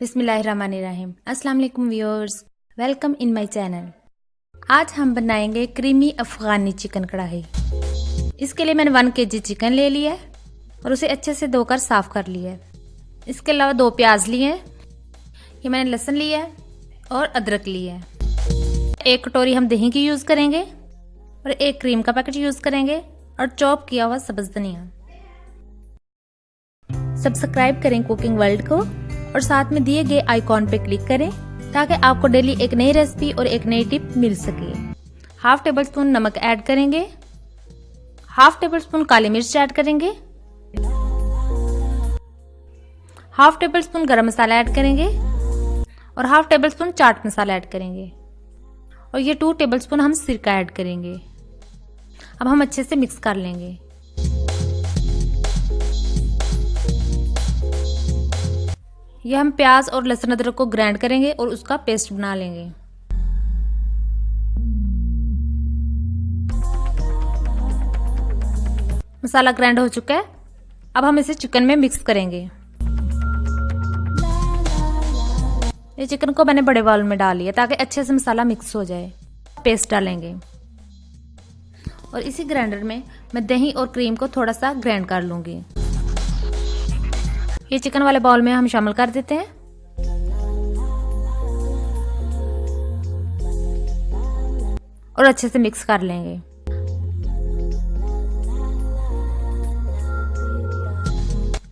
बिस्मिल्लाहिर्रहमानिर्रहीम। अस्सलाम वालेकुम viewers, welcome in my channel. आज हम बनाएंगे क्रीमी अफ़गानी चिकन कढ़ाई। इसके लिए मैंने 1 kg चिकन ले लिया है और उसे अच्छे से धोकर साफ़ कर लिया है। इसके अलावा 2 प्याज लिए हैं, ये मैंने लहसुन लिया है और अदरक लिया है। 1 कटोरी हम दही की यूज़ करेंगे और 1 क्रीम का पैकेट यूज़ करेंगे और चॉप किया हुआ सब्ज़ धनिया। सब्सक्राइब करें कुकिंग वर्ल्ड को और साथ में दिए गए आइकॉन पे क्लिक करें ताकि आपको डेली एक नई रेसिपी और एक नई टिप मिल सके। 1/2 टेबलस्पून नमक ऐड करेंगे, 1/2 टेबलस्पून काली मिर्च ऐड करेंगे, 1/2 टेबलस्पून गरम मसाला ऐड करेंगे और 1/2 टेबलस्पून चाट मसाला ऐड करेंगे और ये 2 टेबलस्पून हम सिरका ऐड करेंगे। अब हम अच्छे से मिक्स कर लेंगे। ये हम प्याज और लहसुन अदरक को ग्राइंड करेंगे और उसका पेस्ट बना लेंगे। मसाला ग्राइंड हो चुका है, अब हम इसे चिकन में मिक्स करेंगे। ये चिकन को मैंने बड़े बाउल में डाल लिया ताकि अच्छे से मसाला मिक्स हो जाए। पेस्ट डालेंगे और इसी ग्राइंडर में मैं दही और क्रीम को थोड़ा सा ग्राइंड कर लूंगी। ये चिकन वाले बाउल में हम शामिल कर देते हैं और अच्छे से मिक्स कर लेंगे।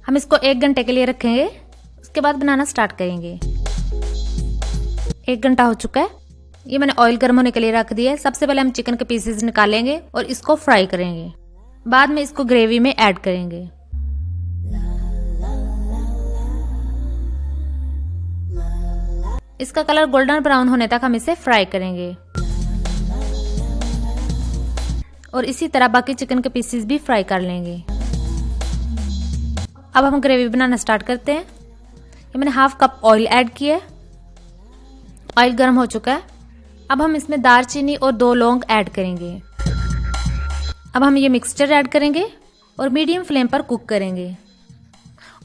हम इसको 1 घंटे के लिए रखेंगे, उसके बाद बनाना स्टार्ट करेंगे। 1 घंटा हो चुका है, ये मैंने ऑयल गर्म होने के लिए रख दिया है। सबसे पहले हम चिकन के पीसेस निकालेंगे और इसको फ्राई करेंगे, बाद में इसको ग्रेवी में ऐड करेंगे। इसका कलर गोल्डन ब्राउन होने तक हम इसे फ्राई करेंगे और इसी तरह बाकी चिकन के पीसेस भी फ्राई कर लेंगे। अब हम ग्रेवी बनाना स्टार्ट करते हैं। ये मैंने 1/2 कप ऑयल ऐड किया है, ऑयल गर्म हो चुका है। अब हम इसमें दालचीनी और 2 लौंग ऐड करेंगे। अब हम ये मिक्सचर ऐड करेंगे और मीडियम फ्लेम पर कुक करेंगे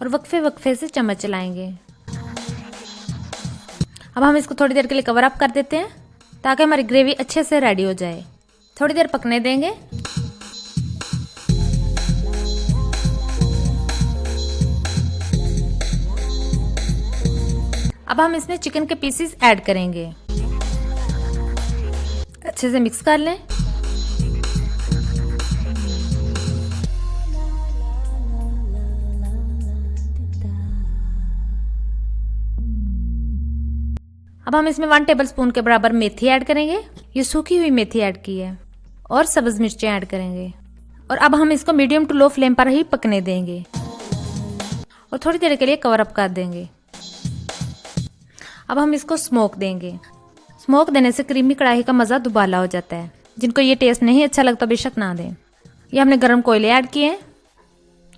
और वक्फे वक्फे से चम्मच चलाएंगे। अब हम इसको थोड़ी देर के लिए कवर अप कर देते हैं ताकि हमारी ग्रेवी अच्छे से रेडी हो जाए। थोड़ी देर पकने देंगे। अब हम इसमें चिकन के पीसेस ऐड करेंगे, अच्छे से मिक्स कर लें। अब हम इसमें 1 टेबलस्पून के बराबर मेथी ऐड करेंगे, ये सूखी हुई मेथी ऐड की है, और सब्ज मिर्चें ऐड करेंगे और अब हम इसको मीडियम टू लो फ्लेम पर ही पकने देंगे और थोड़ी देर के लिए कवर अप कर देंगे। अब हम इसको स्मोक देंगे। स्मोक देने से क्रीमी कढ़ाई का मज़ा दुबाला हो जाता है। जिनको ये टेस्ट नहीं अच्छा लगता बेशक ना दें। ये हमने गर्म कोयले ऐड किए हैं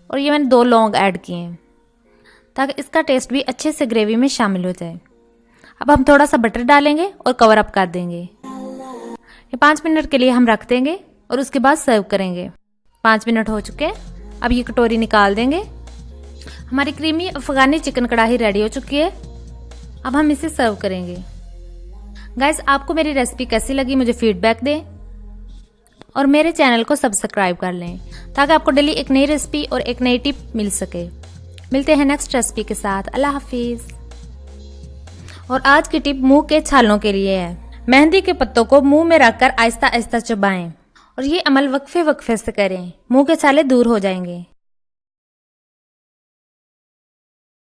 और ये मैंने 2 लौंग ऐड किए हैं ताकि इसका टेस्ट भी अच्छे से ग्रेवी में शामिल हो जाए। अब हम थोड़ा सा बटर डालेंगे और कवर अप कर देंगे। ये 5 मिनट के लिए हम रख देंगे और उसके बाद सर्व करेंगे। 5 मिनट हो चुके हैं, अब ये कटोरी निकाल देंगे। हमारी क्रीमी अफ़गानी चिकन कढ़ाई रेडी हो चुकी है। अब हम इसे सर्व करेंगे। गाइस, आपको मेरी रेसिपी कैसी लगी मुझे फीडबैक दें और मेरे चैनल को सब्सक्राइब कर लें ताकि आपको डेली एक नई रेसिपी और एक नई टिप मिल सके। मिलते हैं नेक्स्ट रेसिपी के साथ। अल्लाह हाफिज। और आज की टिप मुंह के छालों के लिए है। मेहंदी के पत्तों को मुंह में रखकर आहिस्ता आहिस्ता चबाएं और ये अमल वक्फे वक्फे से करें, मुंह के छाले दूर हो जाएंगे।